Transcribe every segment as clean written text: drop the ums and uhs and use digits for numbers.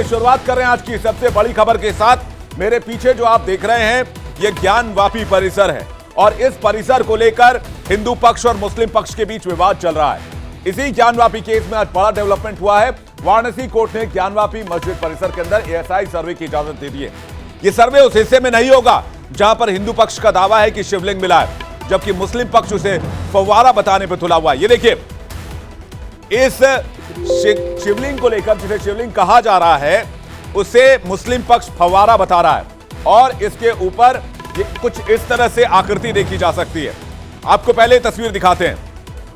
शुरुआत कर रहे हैं आज की सबसे बड़ी खबर के साथ। मेरे पीछे जो आप देख रहे हैं ये ज्ञानवापी परिसर है और इस परिसर को लेकर हिंदू पक्ष और मुस्लिम पक्ष के बीच विवाद चल रहा है। इसी ज्ञानवापी केस में आज बड़ा डेवलपमेंट हुआ है। वाराणसी कोर्ट ने ज्ञानवापी मस्जिद परिसर के अंदर एएसआई सर्वे की इजाजत दे दी है। यह सर्वे उस हिस्से में नहीं होगा जहां पर हिंदू पक्ष का दावा है कि शिवलिंग मिला है, जबकि मुस्लिम पक्ष उसे फव्वारा बताने पर तुला हुआ है। ये देखिए, इस शिवलिंग को लेकर, जिसे शिवलिंग कहा जा रहा है, उसे मुस्लिम पक्ष फव्वारा बता रहा है और इसके ऊपर कुछ इस तरह से आकृति देखी जा सकती है। आपको पहले तस्वीर दिखाते हैं।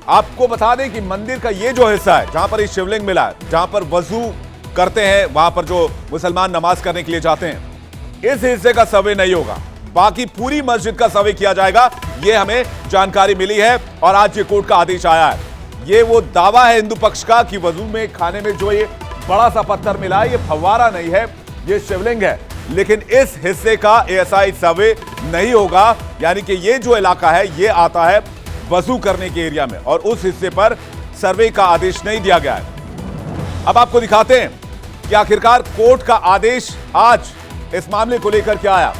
आपको बता दें कि मंदिर का ये जो हिस्सा है जहां पर ये शिवलिंग मिला है, जहां पर वजू करते हैं, वहां पर जो मुसलमान नमाज करने के लिए जाते हैं, इस हिस्से का सर्वे नहीं होगा। बाकी पूरी मस्जिद का सर्वे किया जाएगा, ये हमें जानकारी मिली है और आज ये कोर्ट का आदेश आया है। ये वो दावा है हिंदू पक्ष का कि वजू में खाने में जो ये बड़ा सा पत्थर मिला है, ये फव्वारा नहीं है, ये शिवलिंग है। लेकिन इस हिस्से का एएसआई सर्वे नहीं होगा, यानी कि ये जो इलाका है ये आता है वजू करने के एरिया में और उस हिस्से पर सर्वे का आदेश नहीं दिया गया है। अब आपको दिखाते हैं कि आखिरकार कोर्ट का आदेश आज इस मामले को लेकर क्या आया।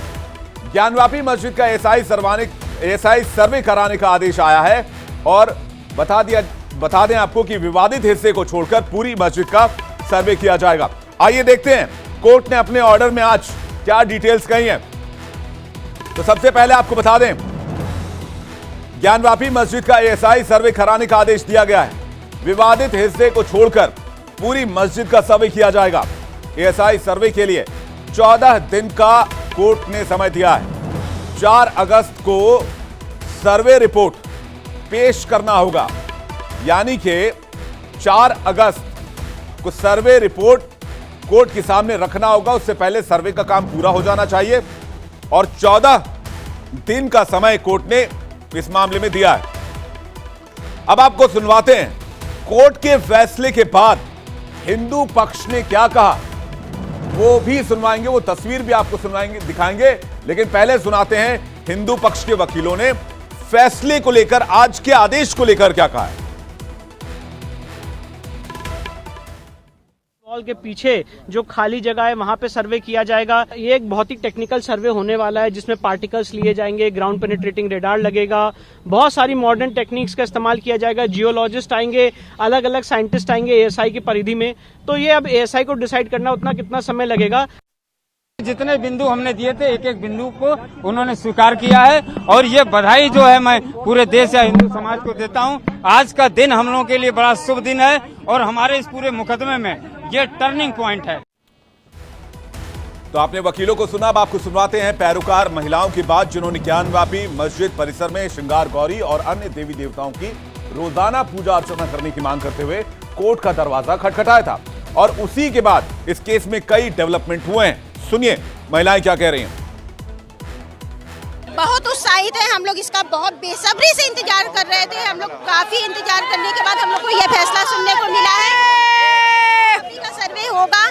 ज्ञानवापी मस्जिद का एएसआई सर्वे कराने का आदेश आया है और बता दें आपको कि विवादित हिस्से को छोड़कर पूरी मस्जिद का सर्वे किया जाएगा। आइए देखते हैं कोर्ट ने अपने ऑर्डर में आज क्या डिटेल्स कही हैं। तो सबसे पहले आपको बता दें, ज्ञानवापी मस्जिद का एएसआई सर्वे कराने का आदेश दिया गया है। विवादित हिस्से को छोड़कर पूरी मस्जिद का सर्वे किया जाएगा। एएसआई सर्वे के लिए 14 दिन का कोर्ट ने समय दिया है। 4 अगस्त को सर्वे रिपोर्ट पेश करना होगा, यानी कि 4 अगस्त को सर्वे रिपोर्ट कोर्ट के सामने रखना होगा। उससे पहले सर्वे का काम पूरा हो जाना चाहिए और 14 दिन का समय कोर्ट ने इस मामले में दिया है। अब आपको सुनवाते हैं कोर्ट के फैसले के बाद हिंदू पक्ष ने क्या कहा, वो भी सुनवाएंगे, वो तस्वीर भी आपको सुनवाएंगे, दिखाएंगे। लेकिन पहले सुनाते हैं हिंदू पक्ष के वकीलों ने फैसले को लेकर, आज के आदेश को लेकर क्या कहा है। वॉल के पीछे जो खाली जगह है वहां पे सर्वे किया जाएगा। ये एक बहुत ही टेक्निकल सर्वे होने वाला है जिसमें पार्टिकल्स लिए जाएंगे, ग्राउंड पेनिट्रेटिंग रेडार लगेगा, बहुत सारी मॉडर्न टेक्निक्स का इस्तेमाल किया जाएगा। जियोलॉजिस्ट आएंगे, अलग अलग साइंटिस्ट आएंगे एएसआई की परिधि में। तो ये अब एएसआई को डिसाइड करना उतना कितना समय लगेगा। जितने बिंदु हमने दिए थे, एक एक बिंदु को उन्होंने स्वीकार किया है और ये बधाई जो है मैं पूरे देश या हिंदू समाज को देता हूँ। आज का दिन हम लोगों के लिए बड़ा शुभ दिन है और हमारे इस पूरे मुकदमे में ये टर्निंग पॉइंट है। तो आपने वकीलों को सुना। अब आपको सुनवाते हैं पैरोकार महिलाओं की बात, जिन्होंने ज्ञानवापी मस्जिद परिसर में श्रृंगार गौरी और अन्य देवी देवताओं की रोजाना पूजा अर्चना करने की मांग करते हुए कोर्ट का दरवाजा खटखटाया था और उसी के बाद इस केस में कई डेवलपमेंट हुए हैं। सुनिए महिलाएं क्या कह रही हैं। बहुत उत्साहित है हम लोग, इसका बहुत बेसब्री से इंतजार कर रहे थे। हम लोग काफी इंतजार करने के बाद हम लोग को यह फैसला सुनने को मिला है। अभी का सर्वे होगा,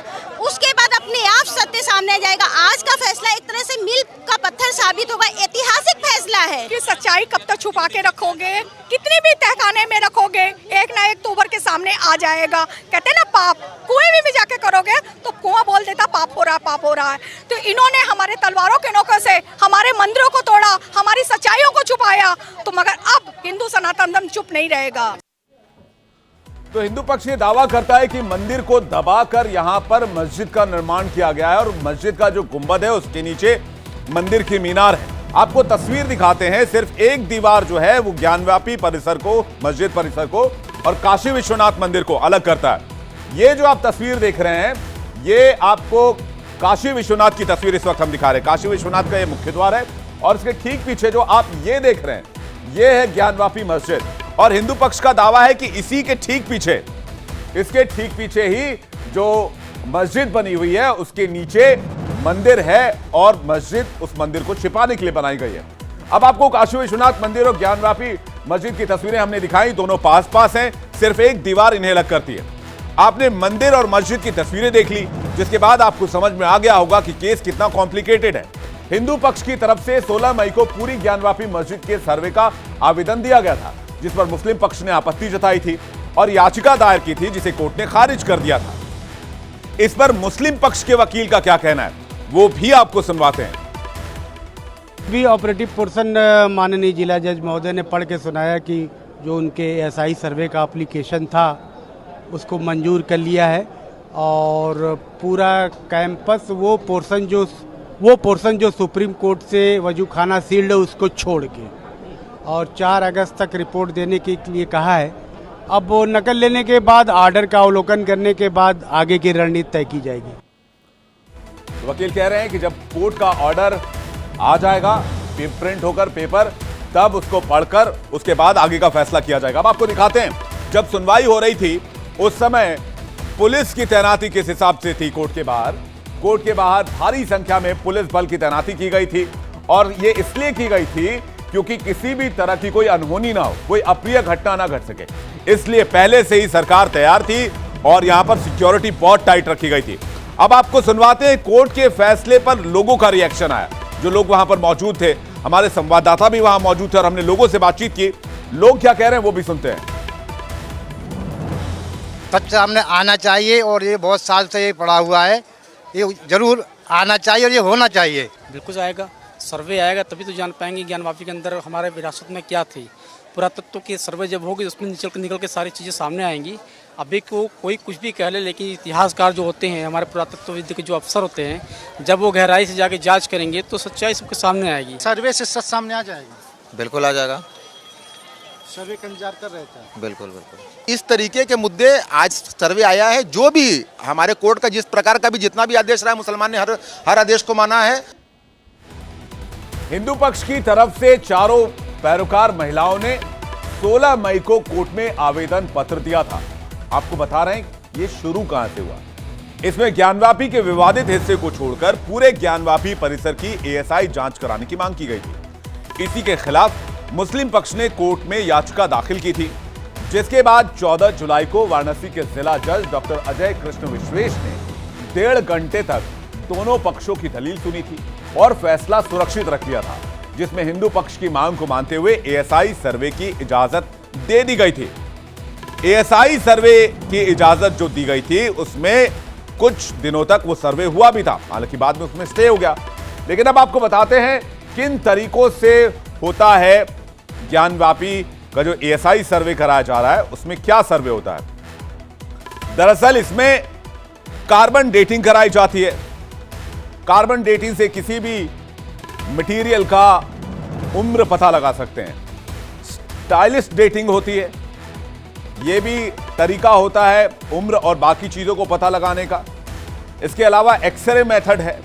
उसके बाद अपने आप सत्य सामने जाएगा। आज का फैसला एक तरह से मील का पत्थर साबित होगा। ऐतिहासिक फैसला है कि सच्चाई कब तक छुपा के रखोगे, कितने भी तहखाने में रखोगे, एक ना एक तो उभर के सामने आ जाएगा। कहते हैं ना, पाप कुएं में भी जाके करोगे तो कुआं बोल देता पाप हो रहा है, पाप हो रहा है। तो इन्होंने हमारे तलवारों के नोकों से हमारे मंदिरों को तोड़ा, हमारी सच्चाइयों को छुपाया। तो मगर अब हिंदू सनातन धर्म चुप नहीं रहेगा। तो हिंदू पक्ष ये दावा करता है कि मंदिर को दबाकर यहां पर मस्जिद का निर्माण किया गया है और मस्जिद का जो गुंबद है उसके नीचे मंदिर की मीनार है। आपको तस्वीर दिखाते हैं। सिर्फ एक दीवार जो है वो ज्ञानवापी परिसर को, मस्जिद परिसर को और काशी विश्वनाथ मंदिर को अलग करता है। ये जो आप तस्वीर देख रहे हैं, ये आपको काशी विश्वनाथ की तस्वीर इस वक्त हम दिखा रहे हैं। काशी विश्वनाथ का ये मुख्य द्वार है और इसके ठीक पीछे जो आप ये देख रहे हैं, ये है ज्ञानवापी मस्जिद। और हिंदू पक्ष का दावा है कि इसी के ठीक पीछे, इसके ठीक पीछे ही जो मस्जिद बनी हुई है उसके नीचे मंदिर है और मस्जिद उस मंदिर को छिपाने के लिए बनाई गई है। अब आपको काशी विश्वनाथ मंदिर और ज्ञानवापी मस्जिद की तस्वीरें हमने दिखाई, दोनों पास पास हैं, सिर्फ एक दीवार इन्हें अलग करती है। आपने मंदिर और मस्जिद की तस्वीरें देख ली, जिसके बाद आपको समझ में आ गया होगा कि केस कितना कॉम्प्लिकेटेड है। हिंदू पक्ष की तरफ से 16 मई को पूरी ज्ञानवापी मस्जिद के सर्वे का आवेदन दिया गया था, जिस पर मुस्लिम पक्ष ने आपत्ति जताई थी और याचिका दायर की थी, जिसे कोर्ट ने खारिज कर दिया था। इस पर मुस्लिम पक्ष के वकील का क्या कहना है, वो भी आपको सुनवाते हैं। भी ऑपरेटिव पोर्शन माननीय जिला जज महोदय ने पढ़ के सुनाया कि जो उनके एसआई सर्वे का एप्लीकेशन था उसको मंजूर कर लिया है और पूरा कैंपस वो पोर्शन जो सुप्रीम कोर्ट से वजूखाना सील्ड है उसको छोड़ के और 4 अगस्त तक रिपोर्ट देने के लिए कहा है। अब वो नकल लेने के बाद ऑर्डर का अवलोकन करने के बाद आगे की रणनीति तय की जाएगी। वकील कह रहे हैं कि जब कोर्ट का ऑर्डर आ जाएगा प्रिंट होकर पेपर, तब उसको पढ़कर उसके बाद आगे का फैसला किया जाएगा। अब आपको दिखाते हैं, जब सुनवाई हो रही थी उस समय पुलिस की तैनाती किस हिसाब से थी। कोर्ट के बाहर भारी संख्या में पुलिस बल की तैनाती की गई थी और ये इसलिए की गई थी क्योंकि किसी भी तरह की कोई अनहोनी ना हो, कोई अप्रिय घटना ना घट सके, इसलिए पहले से ही सरकार तैयार थी और यहां पर सिक्योरिटी बहुत टाइट रखी गई थी। अब आपको सुनवाते हैं कोर्ट के फैसले पर लोगों का रिएक्शन आया। जो लोग वहां पर मौजूद थे, हमारे संवाददाता भी वहां मौजूद थे और हमने लोगों से बातचीत की। लोग क्या कह रहे हैं वो भी सुनते हैं। सच सामने आना चाहिए और ये बहुत साल से ये पड़ा हुआ है, ये जरूर आना चाहिए और ये होना चाहिए। बिल्कुल आएगा, सर्वे आएगा तभी तो जान पाएंगे ज्ञान वापी के अंदर हमारे विरासत में क्या थी। पुरातत्व की सर्वे जब होगी उसमें निकल के सारी चीज़ें सामने आएंगी। अभी को कोई कुछ भी कह ले, लेकिन इतिहासकार जो होते हैं, हमारे पुरातत्वविद के जो अफसर होते हैं, जब वो गहराई से जाके जांच करेंगे तो सच्चाई सबके सामने आएगी। सर्वे से सच सामने आ जाएगा। बिल्कुल आ जाएगा, सर्वे का इंतजार कर रहे थे। बिल्कुल बिल्कुल। इस तरीके के मुद्दे आज सर्वे आया है, जो भी हमारे कोर्ट का जिस प्रकार का भी जितना भी आदेश रहा है, मुसलमान ने हर आदेश को माना है। हिंदू पक्ष की तरफ से चारों पैरोकार महिलाओं ने 16 मई को कोर्ट में आवेदन पत्र दिया था। आपको बता रहे हैं ये शुरू कहां से हुआ। इसमें ज्ञानवापी के विवादित हिस्से को छोड़कर पूरे ज्ञानवापी परिसर की एएसआई जांच कराने की मांग की गई थी। इसी के खिलाफ मुस्लिम पक्ष ने कोर्ट में याचिका दाखिल की थी, जिसके बाद 14 जुलाई को वाराणसी के जिला जज डॉक्टर अजय कृष्ण विश्वेश ने 1.5 घंटे तक दोनों पक्षों की दलील सुनी थी और फैसला सुरक्षित रख लिया था, जिसमें हिंदू पक्ष की मांग को मानते हुए एएसआई सर्वे की इजाजत दे दी गई थी। एएसआई सर्वे की इजाजत जो दी गई थी उसमें कुछ दिनों तक वो सर्वे हुआ भी था, हालांकि बाद में उसमें स्टे हो गया। लेकिन अब आपको बताते हैं किन तरीकों से होता है ज्ञानवापी का जो एएसआई सर्वे कराया जा रहा है, उसमें क्या सर्वे होता है। दरअसल इसमें कार्बन डेटिंग कराई जाती है। कार्बन डेटिंग से किसी भी मटेरियल का उम्र पता लगा सकते हैं। स्टाइलिश डेटिंग होती है, यह भी तरीका होता है उम्र और बाकी चीजों को पता लगाने का। इसके अलावा एक्सरे मेथड है,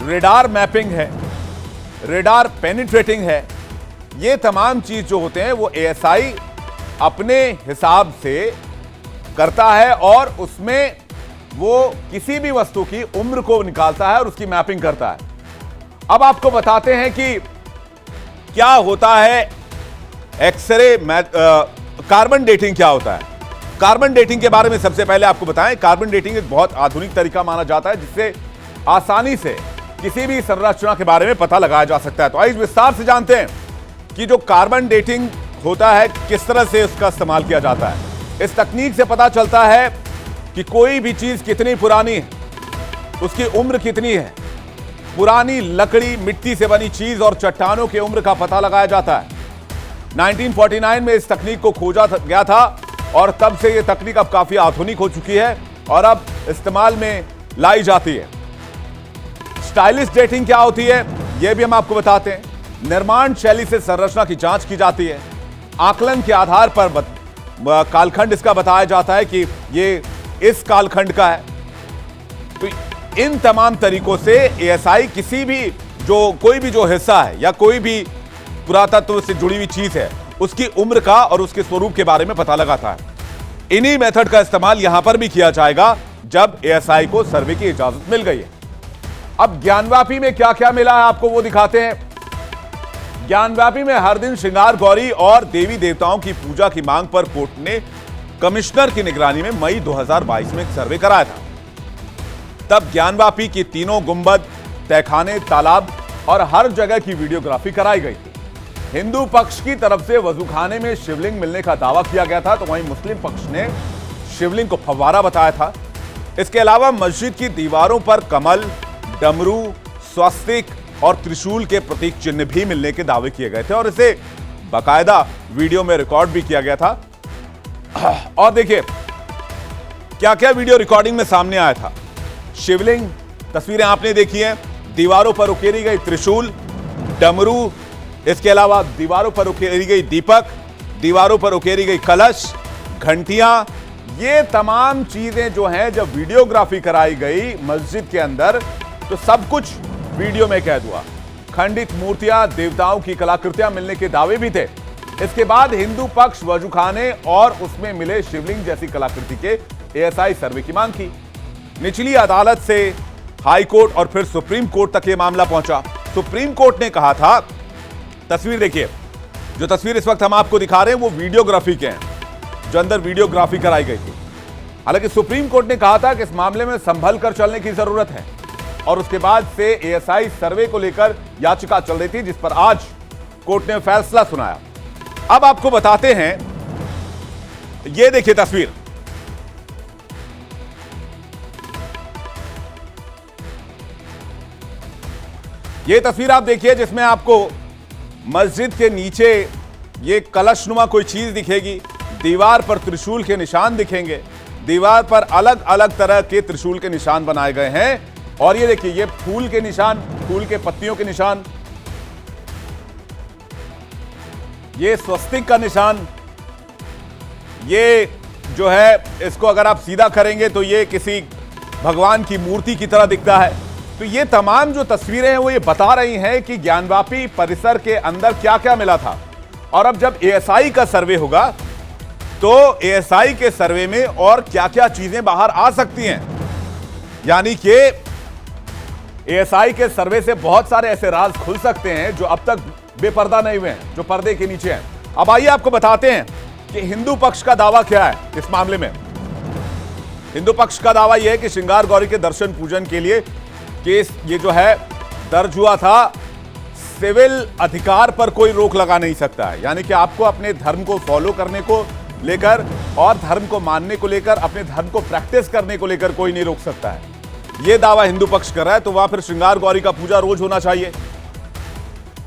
रेडार मैपिंग है, रेडार पेनिट्रेटिंग है। ये तमाम चीज जो होते हैं वो एएसआई अपने हिसाब से करता है और उसमें वो किसी भी वस्तु की उम्र को निकालता है और उसकी मैपिंग करता है। अब आपको बताते हैं कि क्या होता है एक्सरे कार्बन डेटिंग क्या होता है। कार्बन डेटिंग के बारे में सबसे पहले आपको बताएं, कार्बन डेटिंग एक बहुत आधुनिक तरीका माना जाता है जिससे आसानी से किसी भी संरचना के बारे में पता लगाया जा सकता है। तो आइए विस्तार से जानते हैं कि जो कार्बन डेटिंग होता है किस तरह से उसका इस्तेमाल किया जाता है। इस तकनीक से पता चलता है कि कोई भी चीज कितनी पुरानी है, उसकी उम्र कितनी है। पुरानी लकड़ी, मिट्टी से बनी चीज और चट्टानों की उम्र का पता लगाया जाता है। 1949 में इस तकनीक को खोजा गया था और तब से यह तकनीक अब काफी आधुनिक हो चुकी है और अब इस्तेमाल में लाई जाती है। स्टाइलिश डेटिंग क्या होती है यह भी हम आपको बताते हैं। निर्माण शैली से संरचना की जांच की जाती है। आकलन के आधार पर कालखंड इसका बताया जाता है कि ये इस कालखंड का है। तो इन तमाम तरीकों से एएसआई किसी भी कोई भी जो हिस्सा है या कोई भी पुरातत्व से जुड़ी हुई चीज है उसकी उम्र का और उसके स्वरूप के बारे में पता लगाता है। इन्हीं मेथड का इस्तेमाल यहां पर भी किया जाएगा जब एएसआई को सर्वे की इजाजत मिल गई है। अब ज्ञानवापी में क्या क्या मिला है आपको वो दिखाते हैं। ज्ञानवापी में हर दिन श्रृंगार गौरी और देवी देवताओं की पूजा की मांग पर कोर्ट ने कमिश्नर की निगरानी में मई 2022 में एक सर्वे कराया था। तब ज्ञानवापी की तीनों गुंबद, तहखाने, तालाब और हर जगह की वीडियोग्राफी कराई गई थी। हिंदू पक्ष की तरफ से वजूखाने में शिवलिंग मिलने का दावा किया गया था, तो वहीं मुस्लिम पक्ष ने शिवलिंग को फव्वारा बताया था। इसके अलावा मस्जिद की दीवारों पर कमल, डमरू, स्वस्तिक और त्रिशूल के प्रतीक चिन्ह भी मिलने के दावे किए गए थे और इसे बाकायदा वीडियो में रिकॉर्ड भी किया गया था। और देखिए क्या क्या वीडियो रिकॉर्डिंग में सामने आया था। शिवलिंग, तस्वीरें आपने देखी हैं, दीवारों पर उकेरी गई त्रिशूल, डमरू, इसके अलावा दीवारों पर उकेरी गई दीपक, दीवारों पर उकेरी गई कलश, घंटियां, ये तमाम चीजें जो हैं जब वीडियोग्राफी कराई गई मस्जिद के अंदर तो सब कुछ वीडियो में कैद हुआ। खंडित मूर्तियां, देवताओं की कलाकृतियां मिलने के दावे भी थे। इसके बाद हिंदू पक्ष वजूखाने और उसमें मिले शिवलिंग जैसी कलाकृति के एएसआई सर्वे की मांग की। निचली अदालत से हाई कोर्ट और फिर सुप्रीम कोर्ट तक यह मामला पहुंचा। सुप्रीम कोर्ट ने कहा था, तस्वीर देखिए, जो तस्वीर इस वक्त हम आपको दिखा रहे हैं वो वीडियोग्राफी के हैं, जो अंदर वीडियोग्राफी कराई गई थी। हालांकि सुप्रीम कोर्ट ने कहा था कि इस मामले में संभल कर चलने की जरूरत है और उसके बाद से एएसआई सर्वे को लेकर याचिका चल रही थी, जिस पर आज कोर्ट ने फैसला सुनाया। अब आपको बताते हैं, ये देखिए तस्वीर, ये तस्वीर आप देखिए जिसमें आपको मस्जिद के नीचे ये कलशनुमा कोई चीज दिखेगी, दीवार पर त्रिशूल के निशान दिखेंगे, दीवार पर अलग अलग तरह के त्रिशूल के निशान बनाए गए हैं और ये देखिए ये फूल के निशान, फूल के पत्तियों के निशान, ये स्वस्तिक का निशान, ये जो है इसको अगर आप सीधा करेंगे तो ये किसी भगवान की मूर्ति की तरह दिखता है। तो ये तमाम जो तस्वीरें हैं वो ये बता रही हैं कि ज्ञानवापी परिसर के अंदर क्या क्या मिला था। और अब जब एएसआई का सर्वे होगा तो एएसआई के सर्वे में और क्या क्या चीजें बाहर आ सकती हैं, यानी कि एएसआई के सर्वे से बहुत सारे ऐसे राज खुल सकते हैं जो अब तक बेपर्दा नहीं हुए हैं, जो पर्दे के नीचे हैं। अब आइए आपको बताते हैं कि हिंदू पक्ष का दावा क्या है इस मामले में। हिंदू पक्ष का दावा यह है कि श्रृंगार गौरी के दर्शन पूजन के लिए केस ये जो है दर्ज हुआ था, सिविल अधिकार पर कोई रोक लगा नहीं सकता है, यानी कि आपको अपने धर्म को फॉलो करने को लेकर और धर्म को मानने को लेकर, अपने धर्म को प्रैक्टिस करने को लेकर कोई नहीं रोक सकता है। यह दावा हिंदू पक्ष कर रहा है। तो वहां फिर श्रृंगार गौरी का पूजा रोज होना चाहिए।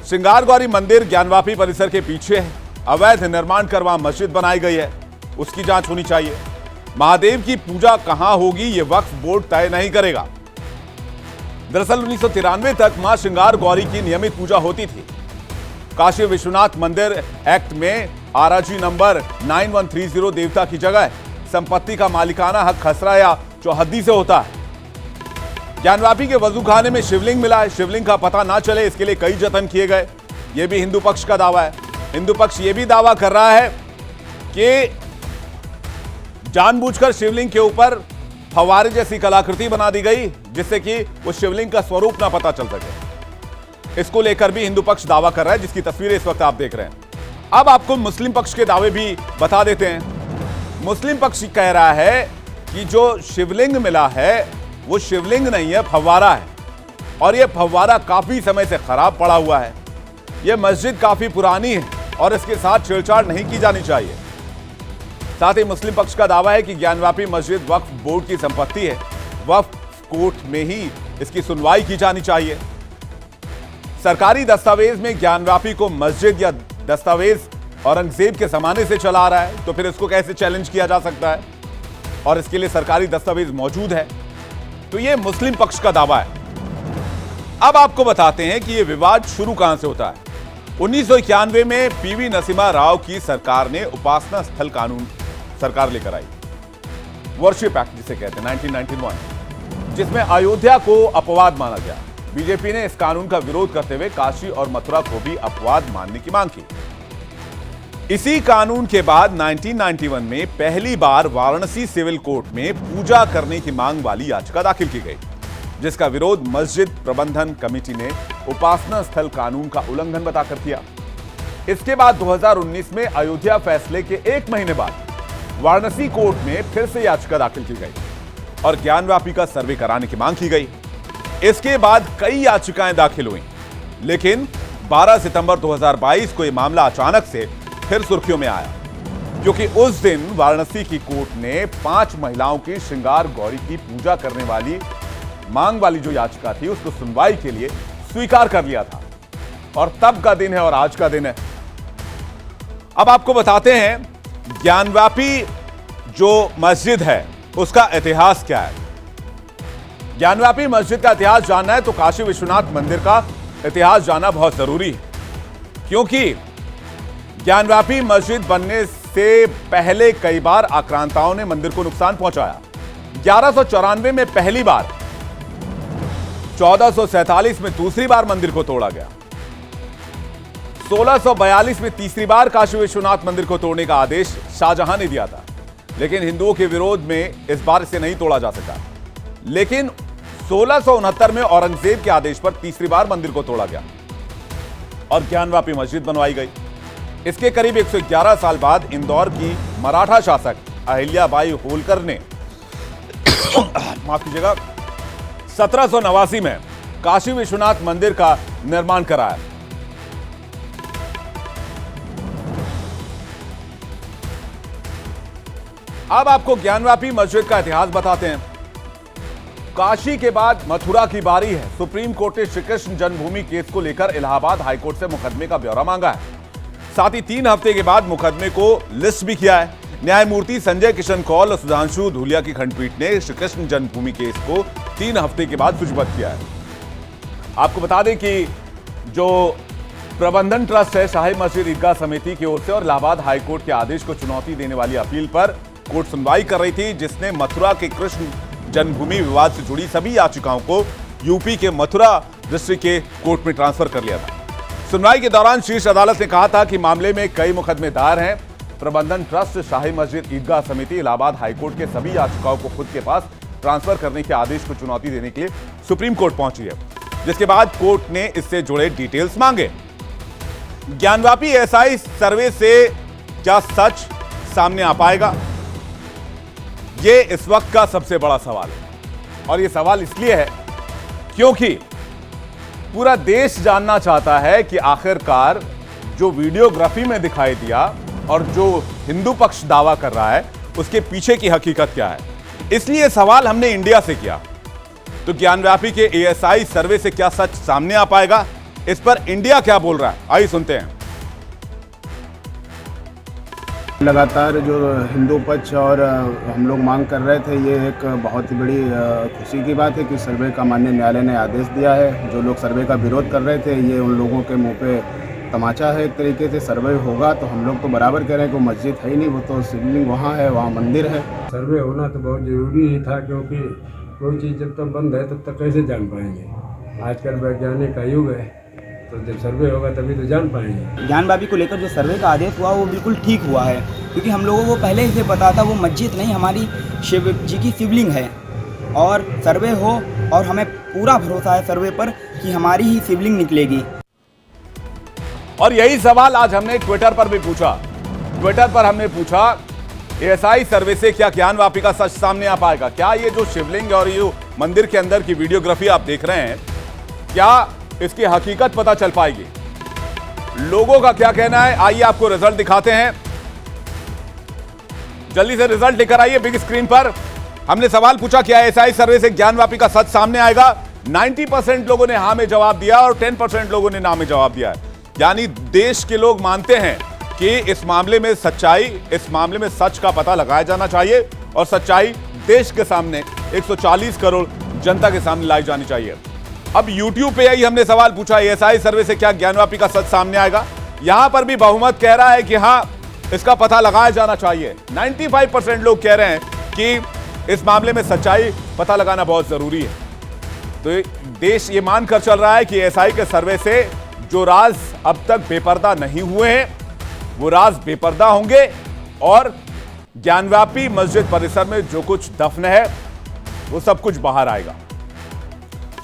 श्रृंगार गौरी मंदिर ज्ञानवापी परिसर के पीछे है, अवैध निर्माण कर वहां मस्जिद बनाई गई है, उसकी जांच होनी चाहिए। महादेव की पूजा कहां होगी ये वक्फ बोर्ड तय नहीं करेगा। दरअसल 1993 तक मां श्रृंगार गौरी की नियमित पूजा होती थी। काशी विश्वनाथ मंदिर एक्ट में आरजी नंबर 9130 देवता की जगह संपत्ति का मालिकाना हक खसरा या चौहद्दी से होता है। ज्ञानवापी के वजूखाने में शिवलिंग मिला है, शिवलिंग का पता ना चले इसके लिए कई जतन किए गए, यह भी हिंदू पक्ष का दावा है। हिंदू पक्ष यह भी दावा कर रहा है कि जानबूझकर शिवलिंग के ऊपर फव्वारे जैसी कलाकृति बना दी गई जिससे कि वो शिवलिंग का स्वरूप ना पता चल सके। इसको लेकर भी हिंदू पक्ष दावा कर रहा है, जिसकी तस्वीरें इस वक्त आप देख रहे हैं। अब आपको मुस्लिम पक्ष के दावे भी बता देते हैं। मुस्लिम पक्ष कह रहा है कि जो शिवलिंग मिला है वो शिवलिंग नहीं है, फव्वारा है और यह फव्वारा काफी समय से खराब पड़ा हुआ है। यह मस्जिद काफी पुरानी है और इसके साथ छेड़छाड़ नहीं की जानी चाहिए। साथ ही मुस्लिम पक्ष का दावा है कि ज्ञानवापी मस्जिद वक्फ बोर्ड की संपत्ति है, वक्फ कोर्ट में ही इसकी सुनवाई की जानी चाहिए। सरकारी दस्तावेज में ज्ञानवापी को मस्जिद या दस्तावेज औरंगजेब के जमाने से चला आ रहा है, तो फिर इसको कैसे चैलेंज किया जा सकता है? और इसके लिए सरकारी दस्तावेज मौजूद है। तो यह मुस्लिम पक्ष का दावा है। अब आपको बताते हैं कि यह विवाद शुरू कहां से होता है। 1991 में पीवी नरसिम्हा राव की सरकार ने उपासना स्थल कानून सरकार लेकर आई, वर्शिप एक्ट जिसे कहते हैं 1991, जिसमें अयोध्या को अपवाद माना गया। बीजेपी ने इस कानून का विरोध करते हुए काशी और मथुरा को भी अपवाद मानने की मांग की। इसी कानून के बाद 1991 में पहली बार वाराणसी सिविल कोर्ट में पूजा करने की मांग वाली याचिका दाखिल की गई, जिसका विरोध मस्जिद प्रबंधन कमेटी ने उपासना स्थल कानून का उल्लंघन बताकर किया। इसके बाद 2019 में अयोध्या फैसले के 1 महीने बाद वाराणसी कोर्ट में फिर से याचिका दाखिल की गई और ज्ञानवापी का सर्वे कराने की मांग की गई। इसके बाद कई याचिकाएं दाखिल हुई, लेकिन 12 सितंबर 2022 को यह मामला अचानक से फिर सुर्खियों में आया। क्योंकि उस दिन वाराणसी की कोर्ट ने 5 महिलाओं की श्रृंगार गौरी की पूजा करने वाली मांग वाली जो याचिका थी उसको सुनवाई के लिए स्वीकार कर लिया था। और तब का दिन है और आज का दिन है। अब आपको बताते हैं ज्ञानव्यापी जो मस्जिद है उसका इतिहास क्या है। ज्ञानव्यापी मस्जिद का इतिहास जानना है तो काशी विश्वनाथ मंदिर का इतिहास जानना बहुत जरूरी है, क्योंकि ज्ञानव्यापी मस्जिद बनने से पहले कई बार आक्रांताओं ने मंदिर को नुकसान पहुंचाया। 1194 में पहली बार, 1447 में दूसरी बार मंदिर को तोड़ा गया, 1642 में तीसरी बार काशी विश्वनाथ मंदिर को तोड़ने का आदेश शाहजहां ने दिया था, लेकिन हिंदुओं के विरोध में इस बार इसे नहीं तोड़ा जा सका। लेकिन 1669 में औरंगजेब के आदेश पर तीसरी बार मंदिर को तोड़ा गया और ज्ञानव्यापी मस्जिद बनवाई गई। इसके करीब 111 साल बाद इंदौर की मराठा शासक अहिल्याबाई होलकर ने माफ कीजिएगा 1789 में काशी विश्वनाथ मंदिर का निर्माण कराया। अब आपको ज्ञानव्यापी मस्जिद का इतिहास बताते हैं। काशी के बाद मथुरा की बारी है। सुप्रीम कोर्ट ने श्री कृष्ण जन्मभूमि केस को लेकर इलाहाबाद हाईकोर्ट से मुकदमे का ब्यौरा मांगा है। साथ ही 3 हफ्ते के बाद मुकदमे को लिस्ट भी किया है। न्यायमूर्ति संजय किशन कौल और सुधांशु धूलिया की खंडपीठ ने श्री कृष्ण जन्मभूमि केस को 3 हफ्ते के बाद सूचीबद्ध किया है। आपको बता दें कि जो प्रबंधन ट्रस्ट है शाही मस्जिद ईदगाह समिति की ओर से और इलाहाबाद हाईकोर्ट के आदेश को चुनौती देने वाली अपील पर कोर्ट सुनवाई कर रही थी, जिसने मथुरा के कृष्ण जन्मभूमि विवाद से जुड़ी सभी याचिकाओं को यूपी के मथुरा डिस्ट्रिक्ट के कोर्ट में ट्रांसफर कर लिया था। सुनवाई के दौरान शीर्ष अदालत ने कहा था कि मामले में कई मुकदमे दायर हैं। प्रबंधन ट्रस्ट शाही मस्जिद ईदगाह समिति इलाहाबाद हाईकोर्ट के सभी याचिकाओं को खुद के पास ट्रांसफर करने के आदेश को चुनौती देने के लिए सुप्रीम कोर्ट पहुंची है, जिसके बाद कोर्ट ने इससे जुड़े डिटेल्स मांगे। ज्ञानव्यापी एएसआई सर्वे से क्या सच सामने आ पाएगा, ये इस वक्त का सबसे बड़ा सवाल है। और ये सवाल इसलिए है क्योंकि पूरा देश जानना चाहता है कि आखिरकार जो वीडियोग्राफी में दिखाई दिया और जो हिंदू पक्ष दावा कर रहा है उसके पीछे की हकीकत क्या है। इसलिए सवाल हमने इंडिया से किया। तो ज्ञानव्यापी के एएसआई सर्वे से क्या सच सामने आ पाएगा, इस पर इंडिया क्या बोल रहा है, आइए सुनते हैं। लगातार जो हिंदू पक्ष और हम लोग मांग कर रहे थे, ये एक बहुत ही बड़ी खुशी की बात है कि सर्वे का माननीय न्यायालय ने आदेश दिया है। जो लोग सर्वे का विरोध कर रहे थे, ये उन लोगों के मुंह पे तमाचा है एक तरीके से। सर्वे होगा तो हम लोग तो बराबर कह रहे हैं कि मस्जिद है ही नहीं, वो तो शिवलिंग वहाँ है, वहाँ मंदिर है। सर्वे होना तो बहुत ज़रूरी ही था, क्योंकि कोई चीज़ जब तक बंद है तब तक कैसे जान पाएंगे। आजकल वैज्ञानिक का युग है, तो जब सर्वे होगा तभी तो जान पाएंगे। ज्ञानव्यापी को लेकर जो सर्वे का आदेश हुआ वो बिल्कुल ठीक हुआ है, क्योंकि हम लोगों को पहले से पता था वो मस्जिद नहीं हमारी शिव जी की शिवलिंग है। और सर्वे हो और हमें पूरा भरोसा है सर्वे पर कि हमारी ही शिवलिंग निकलेगी। और यही सवाल आज हमने ट्विटर पर भी पूछा। ट्विटर पर हमने पूछा एएसआई सर्वे से क्या ज्ञानव्यापी का सच सामने आ पाएगा। क्या ये जो शिवलिंग और ये मंदिर के अंदर की वीडियोग्राफी आप देख रहे हैं, क्या इसकी हकीकत पता चल पाएगी। लोगों का क्या कहना है, आइए आपको रिजल्ट दिखाते हैं। जल्दी से रिजल्ट लेकर आइए बिग स्क्रीन पर। हमने सवाल पूछा क्या एएसआई सर्वे से ज्ञानव्यापी का सच सामने आएगा। 90% लोगों ने हां में जवाब दिया और 10% लोगों ने ना में जवाब दिया है। यानी देश के लोग मानते हैं कि इस मामले में सच्चाई, इस मामले में सच का पता लगाया जाना चाहिए और सच्चाई देश के सामने 140 करोड़ जनता के सामने लाई जानी चाहिए। अब YouTube पे यही हमने सवाल पूछा, एएसआई सर्वे से क्या ज्ञानव्यापी का सच सामने आएगा। यहां पर भी बहुमत कह रहा है कि हां, इसका पता लगाया जाना चाहिए। 95% लोग कह रहे हैं कि इस मामले में सच्चाई पता लगाना बहुत जरूरी है। तो देश ये मानकर चल रहा है कि एएसआई के सर्वे से जो राज अब तक बेपर्दा नहीं हुए हैं, वो राज बेपर्दा होंगे और ज्ञानव्यापी मस्जिद परिसर में जो कुछ दफन है वो सब कुछ बाहर आएगा।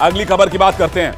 अगली खबर की बात करते हैं।